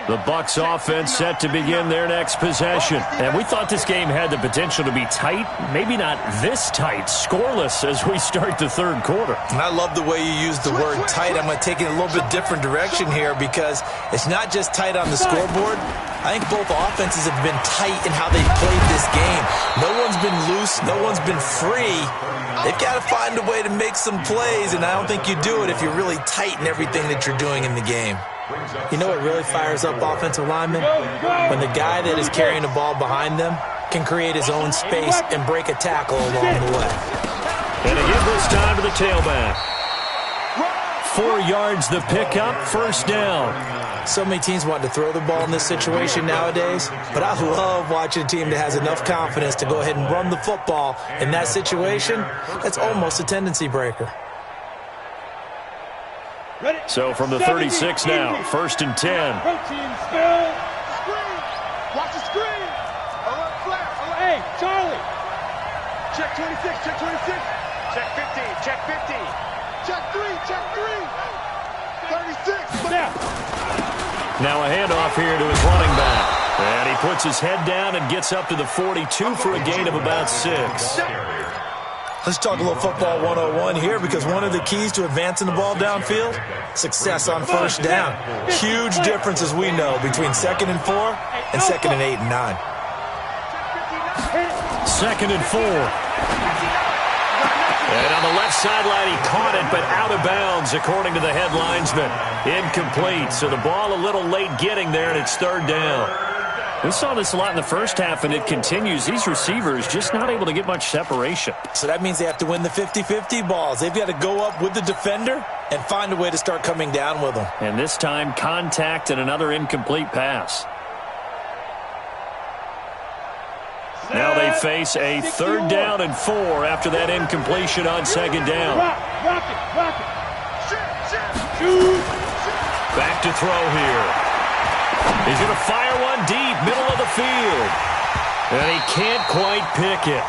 The Bucs offense set to begin their next possession. And we thought this game had the potential to be tight, maybe not this tight, scoreless as we start the third quarter. And I love the way you use the word tight. I'm going to take it a little bit different direction here because it's not just tight on the scoreboard. I think both offenses have been tight in how they've played this game. No one's been loose. No one's been free. They've got to find a way to make some plays, and I don't think you do it if you're really tight in everything that you're doing in the game. You know what really fires up offensive linemen? When the guy that is carrying the ball behind them can create his own space and break a tackle along the way. And again this time to the tailback. 4 yards the pickup, first down. So many teams want to throw the ball in this situation nowadays, but I love watching a team that has enough confidence to go ahead and run the football in that situation. That's almost a tendency breaker. So from the 36 now, first and 10. Screen. Watch the screen. Alert flat. Hey, Charlie. Check 26. Check 26. Check 50. Check 50. Check 3. Check 3. 36. Now a handoff here to his running back. And he puts his head down and gets up to the 42 for a gain of about 6. Let's talk a little football 101 here because one of the keys to advancing the ball downfield, success on first down. Huge difference, as we know, between 2nd and 4 and 2nd and 8 and 9. 2nd and 4. And on the left sideline, he caught it, but out of bounds, according to the head linesman. Incomplete, so the ball a little late getting there, and it's 3rd down. We saw this a lot in the first half, and it continues. These receivers just not able to get much separation. So that means they have to win the 50-50 balls. They've got to go up with the defender and find a way to start coming down with them. And this time, contact and another incomplete pass. Now they face a 3rd down and 4 after that incompletion on 2nd down. Back to throw here. He's going to fire one deep, middle of the field. And he can't quite pick it.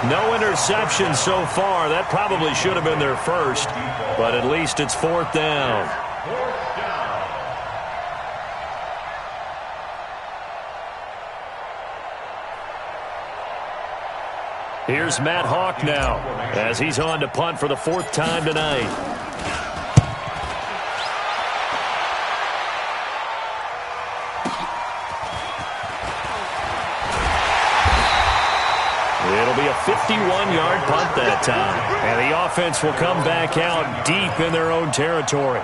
No interception so far. That probably should have been their first, but at least it's 4th down. Here's Matt Hawk now as he's on to punt for the 4th time tonight. It'll be a 51-yard punt that time. And the offense will come back out deep in their own territory.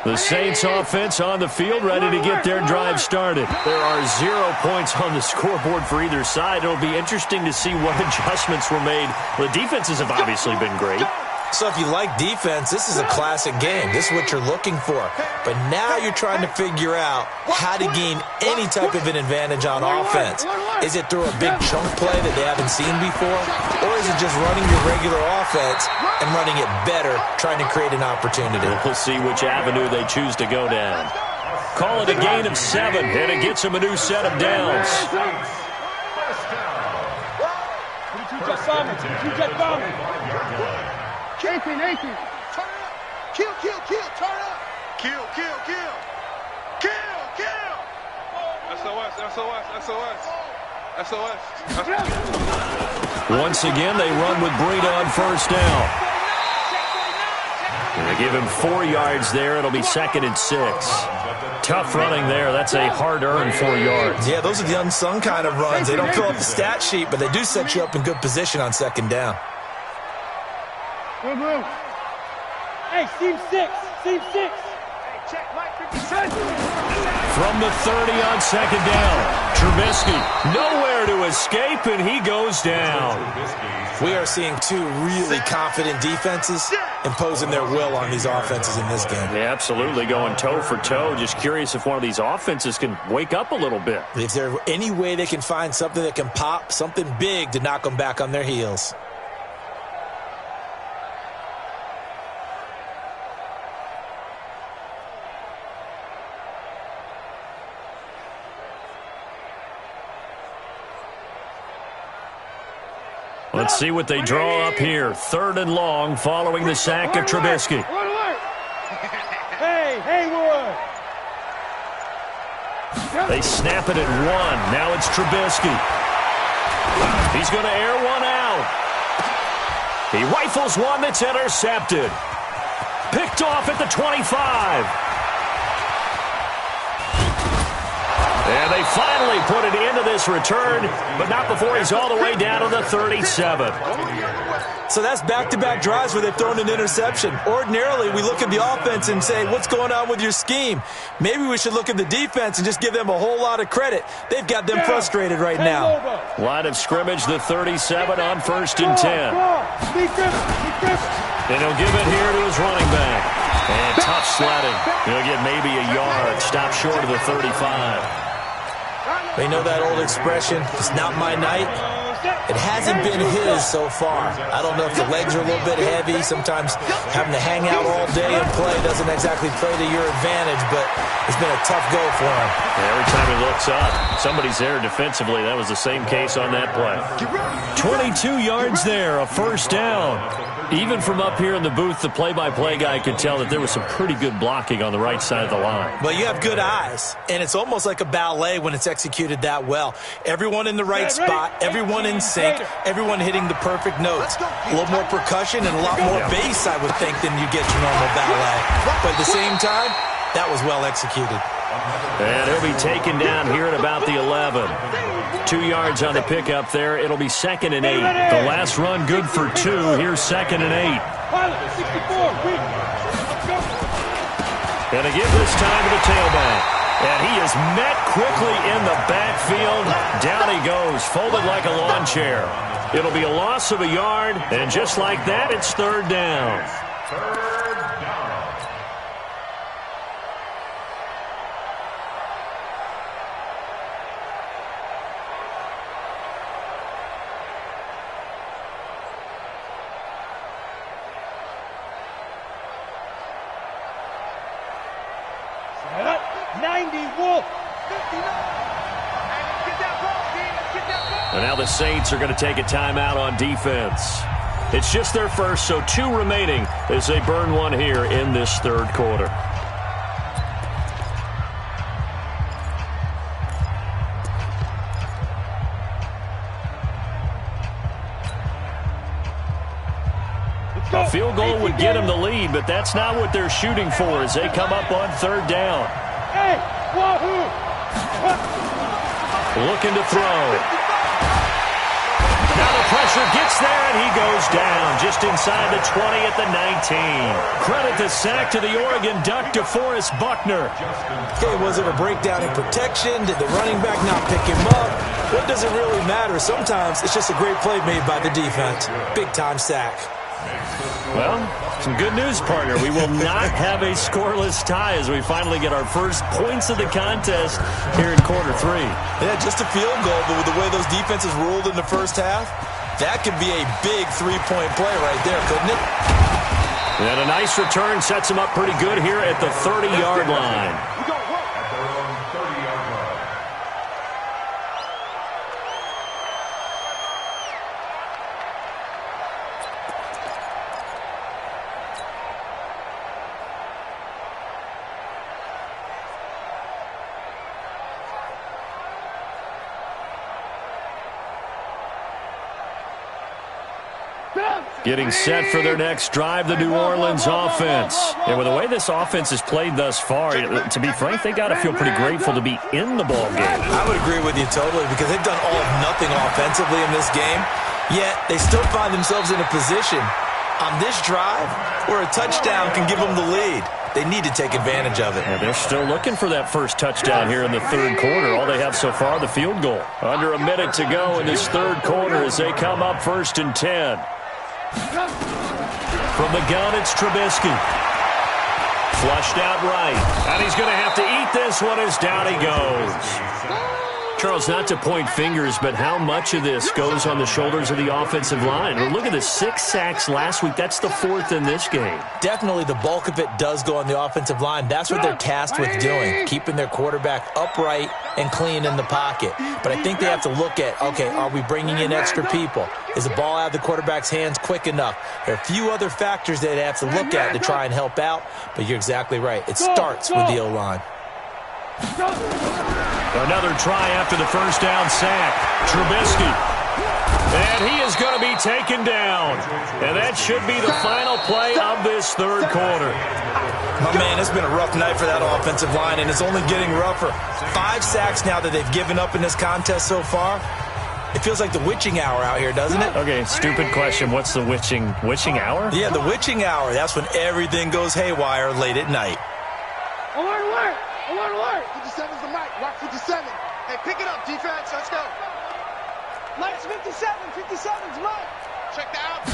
The Saints offense on the field, ready to get their drive started. There are 0 points on the scoreboard for either side. It'll be interesting to see what adjustments were made. The defenses have obviously been great. So if you like defense, this is a classic game. This is what you're looking for. But now you're trying to figure out how to gain any type of an advantage on offense. Is it through a big chunk play that they haven't seen before? Or is it just running your regular offense and running it better, trying to create an opportunity? We'll see which avenue they choose to go down. Call it a gain of 7, and it gets them a new set of downs. Nathan. Turn up. Kill. Turn up. Kill. SOS. Once again, they run with Breida on first down. And they give him 4 yards there. It'll be 2nd and 6. Tough running there. That's a hard-earned 4 yards. Yeah, those are the unsung kind of runs. They don't fill up the stat sheet, but they do set you up in good position on 2nd down. Move. Hey, Team 6. Hey, check Mike 57. From the 30 on 2nd down. Trubisky nowhere to escape, and he goes down. We are seeing 2 really confident defenses imposing their will on these offenses in this game. Yeah, absolutely, going toe for toe. Just curious if one of these offenses can wake up a little bit. If there's any way they can find something that can pop, something big to knock them back on their heels. Let's see what they draw up here. 3rd and long following the sack of Trubisky. Hey, Haywood. They snap it at 1. Now it's Trubisky. He's going to air one out. He rifles one that's intercepted. Picked off at the 25. And they finally put it into this return, but not before he's all the way down to the 37. So that's back-to-back drives where they've thrown an interception. Ordinarily, we look at the offense and say, what's going on with your scheme? Maybe we should look at the defense and just give them a whole lot of credit. They've got them frustrated right now. Line of scrimmage, the 37 on 1st and 10. And he'll give it here to his running back. And tough sledding. He'll get maybe a yard. Stop short of the 35. They know that old expression, it's not my night. It hasn't been his so far. I don't know if the legs are a little bit heavy. Sometimes having to hang out all day and play doesn't exactly play to your advantage, but it's been a tough go for him. Every time he looks up, somebody's there defensively. That was the same case on that play. 22 yards there, a 1st down. Even from up here in the booth, the play-by-play guy could tell that there was some pretty good blocking on the right side of the line. Well, you have good eyes, and it's almost like a ballet when it's executed that well. Everyone in the right spot, everyone in sync, everyone hitting the perfect notes. A little more percussion and a lot more bass, I would think, than you get your normal ballet. But at the same time, that was well executed. And he'll be taken down here at about the 11. 2 yards on the pickup there. It'll be 2nd and 8. The last run good for 2. Here's 2nd and 8. Gonna give this time to the tailback. And he is met quickly in the backfield. Down he goes, folded like a lawn chair. It'll be a loss of a yard, and just like that, it's 3rd down. And now the Saints are going to take a timeout on defense. It's just their first, so 2 remaining as they burn one here in this 3rd quarter. A field goal would get them the lead, but that's not what they're shooting for as they come up on 3rd down. Looking to throw. Now the pressure gets there, and he goes down just inside the 20 at the 19. Credit the sack to the Oregon Duck, DeForest Buckner. Okay, was it a breakdown in protection? Did the running back not pick him up? What does it really matter? Sometimes it's just a great play made by the defense. Big-time sack. Well, some good news, partner. We will not have a scoreless tie as we finally get our first points of the contest here in quarter 3. Yeah, just a field goal, but with the way those defenses ruled in the first half, that could be a big 3-point play right there, couldn't it? And a nice return sets him up pretty good here at the 30-yard line. Getting set for their next drive, the New Orleans offense. And with the way this offense has played thus far, to be frank, they got to feel pretty grateful to be in the ball game. I would agree with you totally because they've done all of nothing offensively in this game, yet they still find themselves in a position on this drive where a touchdown can give them the lead. They need to take advantage of it. And they're still looking for that first touchdown here in the 3rd quarter. All they have so far, the field goal. Under a minute to go in this 3rd quarter as they come up 1st and 10. From the gun, it's Trubisky. Flushed out right. And he's going to have to eat this one as down he goes. Charles, not to point fingers, but how much of this goes on the shoulders of the offensive line? Well, look at the 6 sacks last week. That's the 4th in this game. Definitely the bulk of it does go on the offensive line. That's what they're tasked with doing, keeping their quarterback upright and clean in the pocket. But I think they have to look at, okay, are we bringing in extra people? Is the ball out of the quarterback's hands quick enough? There are a few other factors that they have to look at to try and help out, but you're exactly right. It starts with the O-line. Another try after the first down sack. Trubisky. And he is going to be taken down. And that should be the final play of this third quarter. My man, it's been a rough night for that offensive line, and it's only getting rougher. 5 sacks now that they've given up in this contest so far. It feels like the witching hour out here, doesn't it? Okay, stupid question. What's the witching hour? Yeah, the witching hour. That's when everything goes haywire late at night. Alert, alert! Alert, alert! 57's the mic. Rock 57. Hey, pick it up, defense. Let's go. Lights 57. 57's mic. Check that out.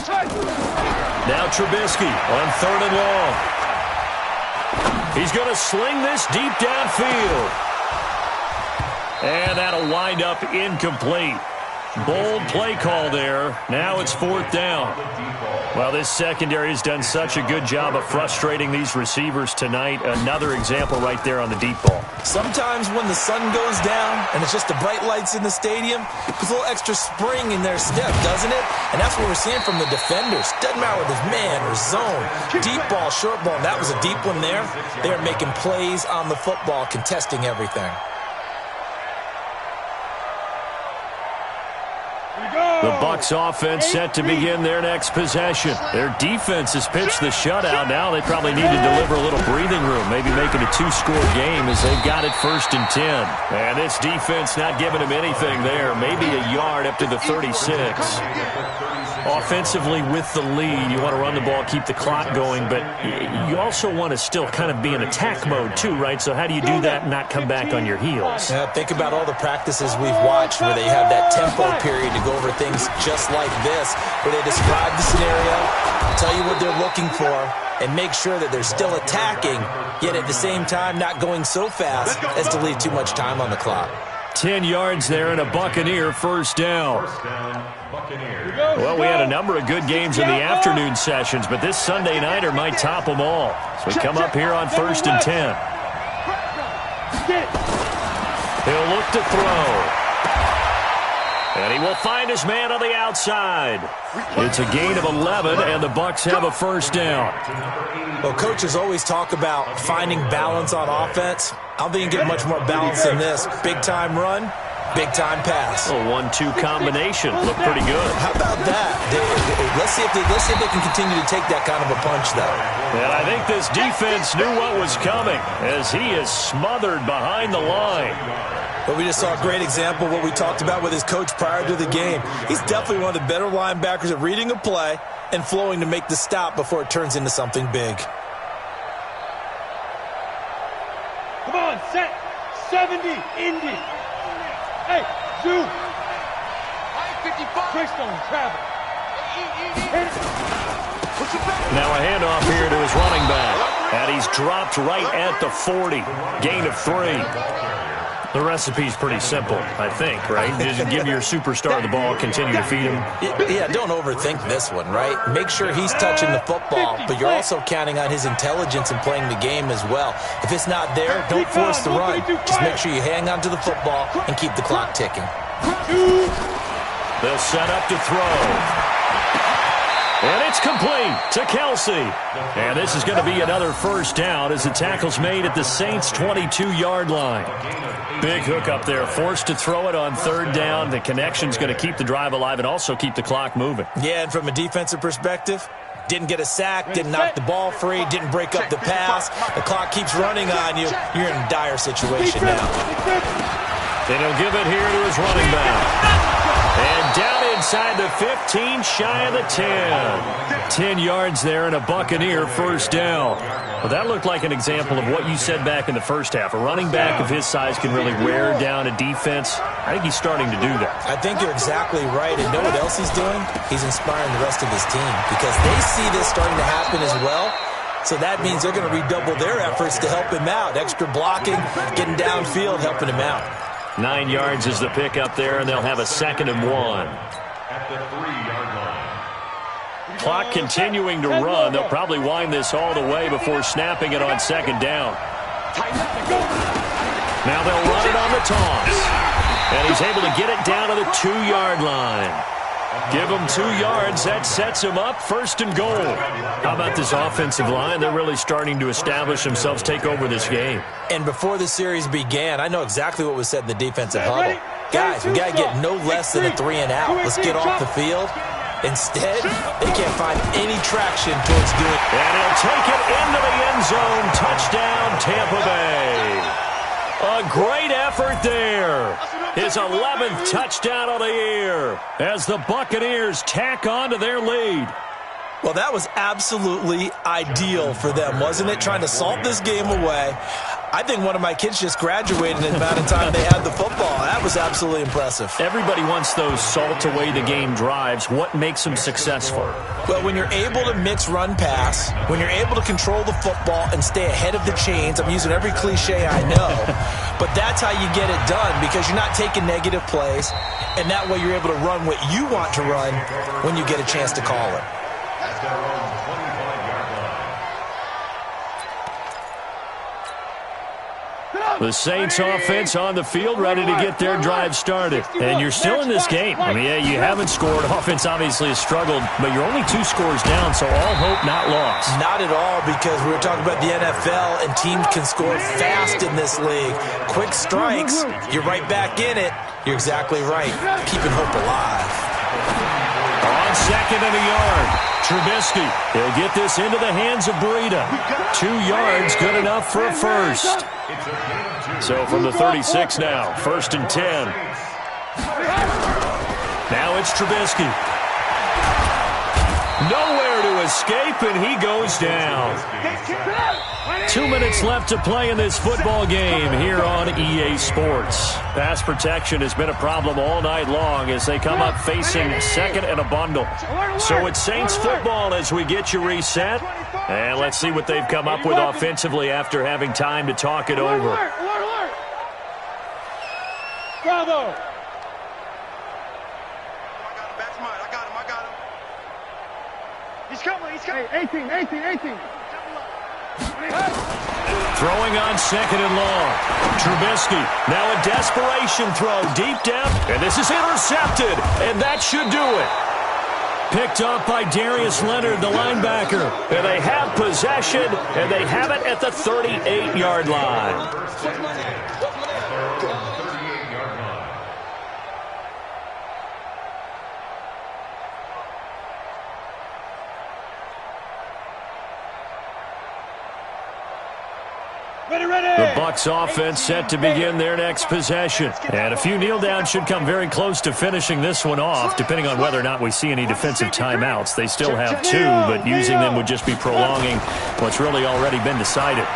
Now Trubisky on 3rd and long. He's going to sling this deep downfield. And that'll wind up incomplete. Bold play call there. Now it's 4th down. Well, this secondary has done such a good job of frustrating these receivers tonight. Another example right there on the deep ball. Sometimes when the sun goes down and it's just the bright lights in the stadium, puts a little extra spring in their step, doesn't it? And that's what we're seeing from the defenders. Doesn't matter whether it's man or zone. Deep ball, short ball. That was a deep one there. They are making plays on the football, contesting everything. The Bucs offense set to begin their next possession. Their defense has pitched the shutout. Now they probably need to deliver a little breathing room, maybe make it a 2-score game as they've got it 1st and 10. And this defense not giving them anything there, maybe a yard up to the 36. Offensively with the lead, you want to run the ball, keep the clock going, but you also want to still kind of be in attack mode too, right? So how do you do that and not come back on your heels? Yeah, think about all the practices we've watched where they have that tempo period to go over things just like this, where they describe the scenario, tell you what they're looking for, and make sure that they're still attacking, yet at the same time not going so fast as to leave too much time on the clock. 10 yards there and a Buccaneer 1st down. Well, we had a number of good games in the afternoon sessions, but this Sunday nighter might top them all. So we come up here on 1st and 10. He'll look to throw. And he will find his man on the outside. It's a gain of 11, and the Bucs have a 1st down. Well, coaches always talk about finding balance on offense. I don't think you can get much more balance than this. Big-time run, big-time pass. A 1-2 combination. Looked pretty good. How about that? Let's see if they can continue to take that kind of a punch, though. And I think this defense knew what was coming as he is smothered behind the line. But we just saw a great example of what we talked about with his coach prior to the game. He's definitely one of the better linebackers at reading a play and flowing to make the stop before it turns into something big. Come on, set. 70, Indy. Hey, Zoo. 55. Trickstone, travel. Now a handoff here to his running back. And he's dropped right at the 40. Gain of 3. The recipe's pretty simple, I think, right? Just give your superstar the ball, continue to feed him. Yeah, don't overthink this one, right? Make sure he's touching the football, but you're also counting on his intelligence in playing the game as well. If it's not there, don't force the run. Just make sure you hang on to the football and keep the clock ticking. They'll set up to throw. And it's complete to Kelsey. And this is going to be another 1st down as the tackle's made at the Saints' 22-yard line. Big hook up there, forced to throw it on 3rd down. The connection's going to keep the drive alive and also keep the clock moving. Yeah, and from a defensive perspective, didn't get a sack, didn't knock the ball free, didn't break up the pass. The clock keeps running on you. You're in a dire situation now. And he'll give it here to his running back. And down inside the 15, shy of the 10. 10 yards there and a Buccaneer 1st down. Well, that looked like an example of what you said back in the first half. A running back of his size can really wear down a defense. I think he's starting to do that. I think you're exactly right. And know what else he's doing? He's inspiring the rest of his team because they see this starting to happen as well. So that means they're going to redouble their efforts to help him out. Extra blocking, getting downfield, helping him out. 9 yards is the pick up there, and they'll have a 2nd and 1. At the 3-yard line. Clock continuing to run. They'll probably wind this all the way before snapping it on 2nd down. Now they'll run it on the toss. And he's able to get it down to the 2-yard line. Give him 2 yards. That sets him up 1st and goal. How about this offensive line? They're really starting to establish themselves, take over this game. And before the series began, I know exactly what was said in the defensive huddle. Guys, we got to get no less than a 3-and-out. Let's get off the field. Instead, they can't find any traction towards doing it. And he'll take it into the end zone. Touchdown, Tampa Bay. A great effort there. His 11th touchdown of the year as the Buccaneers tack on to their lead. Well, that was absolutely ideal for them, wasn't it? Trying to salt this game away. I think one of my kids just graduated in the amount of time they had the football. That was absolutely impressive. Everybody wants those salt-away-the-game drives. What makes them successful? Well, when you're able to mix run-pass, when you're able to control the football and stay ahead of the chains, I'm using every cliche I know, but that's how you get it done because you're not taking negative plays, and that way you're able to run what you want to run when you get a chance to call it. The Saints offense on the field ready to get their drive started. And you're still in this game. I mean, yeah, you haven't scored. Offense obviously has struggled, but you're only 2 scores down, so all hope not lost. Not at all, because we were talking about the NFL, and teams can score fast in this league. Quick strikes, you're right back in it. You're exactly right. Keeping hope alive. On 2nd and a yard, Trubisky. He'll get this into the hands of Breida. 2 yards, good enough for a first. So from the 36 now, 1st and 10. Now it's Trubisky. Nowhere to escape, and he goes down. 2 minutes left to play in this football game here on EA Sports. Pass protection has been a problem all night long as they come up facing 2nd and a bundle. So it's Saints football as we get you reset. And let's see what they've come up with offensively after having time to talk it over. Bravo! I got him. He's coming. 18. Throwing on 2nd and long. Trubisky, now a desperation throw deep down, and this is intercepted, and that should do it. Picked up by Darius Leonard, the linebacker. And they have possession, and they have it at the 38-yard line. The Bucs offense set to begin their next possession. And a few kneel downs should come very close to finishing this one off, depending on whether or not we see any defensive timeouts. They still have 2, but using them would just be prolonging what's really already been decided.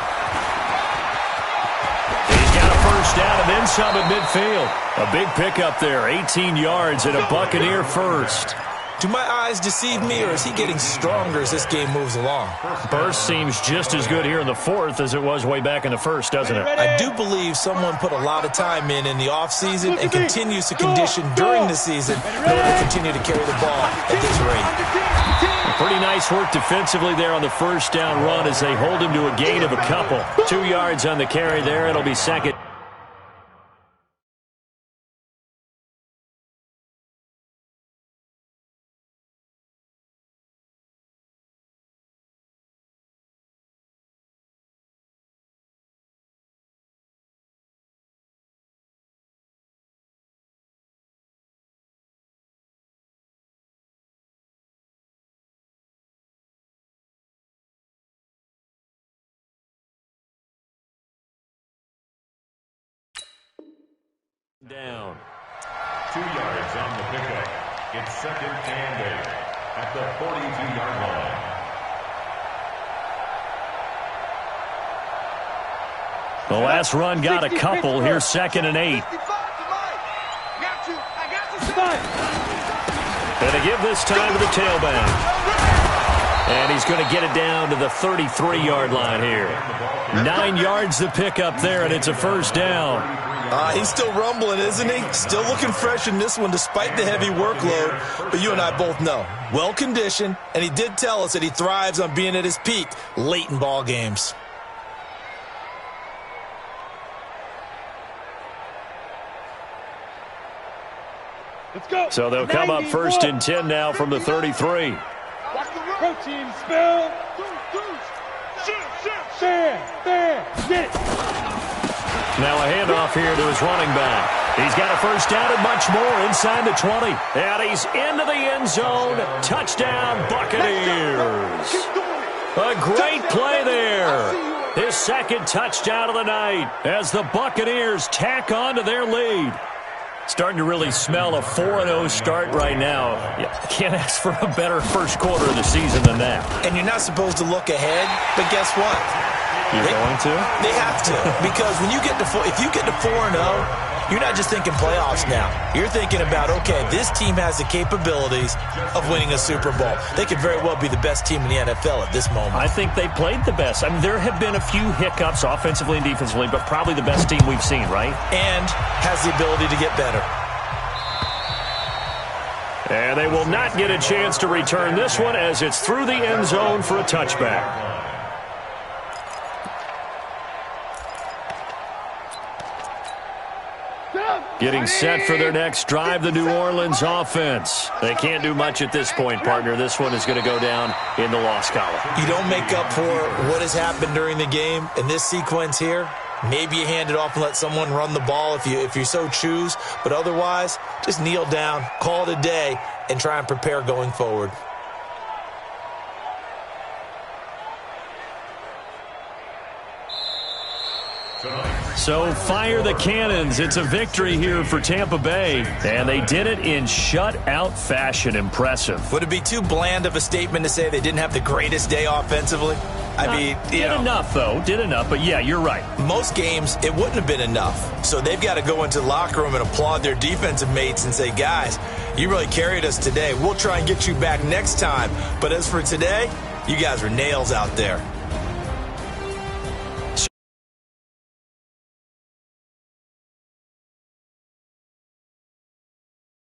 He's got a first down and then some at midfield. A big pickup there, 18 yards and a Buccaneer first. Do my eyes deceive me, or is he getting stronger as this game moves along? Burst seems just as good here in the 4th as it was way back in the 1st, doesn't it? I do believe someone put a lot of time in the offseason and continues to condition during the season in order to continue to carry the ball at this rate. Pretty nice work defensively there on the first down run as they hold him to a gain of a couple. 2 yards on the carry there. It'll be 2nd. Down. 2 yards on the pickup. It's 2nd and 8 at the 42-yard line. The last run got a couple. Here's 2nd and 8. And to give this time to the tailback. And he's going to get it down to the 33-yard line here. 9 yards the pickup there, and it's a first down. He's still rumbling, isn't he? Still looking fresh in this one despite the heavy workload. But you and I both know, well-conditioned, and he did tell us that he thrives on being at his peak late in ball games. Let's go. So they'll come up 1st and 10 now from the 33. Protein spill. There. Get it. Now a handoff here to his running back. He's got a first down and much more inside the 20. And he's into the end zone. Touchdown, Buccaneers. A great play there. His second touchdown of the night as the Buccaneers tack on to their lead. Starting to really smell a 4-0 start right now. Can't ask for a better first quarter of the season than that. And you're not supposed to look ahead, but guess what? You're going to? They have to, because when you get to if you get to 4-0, you're not just thinking playoffs now. You're thinking about, okay, this team has the capabilities of winning a Super Bowl. They could very well be the best team in the NFL at this moment. I think they played the best. I mean, there have been a few hiccups offensively and defensively, but probably the best team we've seen, right? And has the ability to get better. And they will not get a chance to return this one as it's through the end zone for a touchback. Getting set for their next drive, the New Orleans offense. They can't do much at this point, partner. This one is going to go down in the loss column. You don't make up for what has happened during the game in this sequence here. Maybe you hand it off and let someone run the ball if you so choose. But otherwise, just kneel down, call it a day, and try and prepare going forward. So fire the cannons. It's a victory here for Tampa Bay, and they did it in shutout fashion. Impressive. Would it be too bland of a statement to say they didn't have the greatest day offensively? Did enough, though. Did enough, but yeah, you're right. Most games, it wouldn't have been enough. So they've got to go into the locker room and applaud their defensive mates and say, guys, you really carried us today. We'll try and get you back next time. But as for today, you guys were nails out there.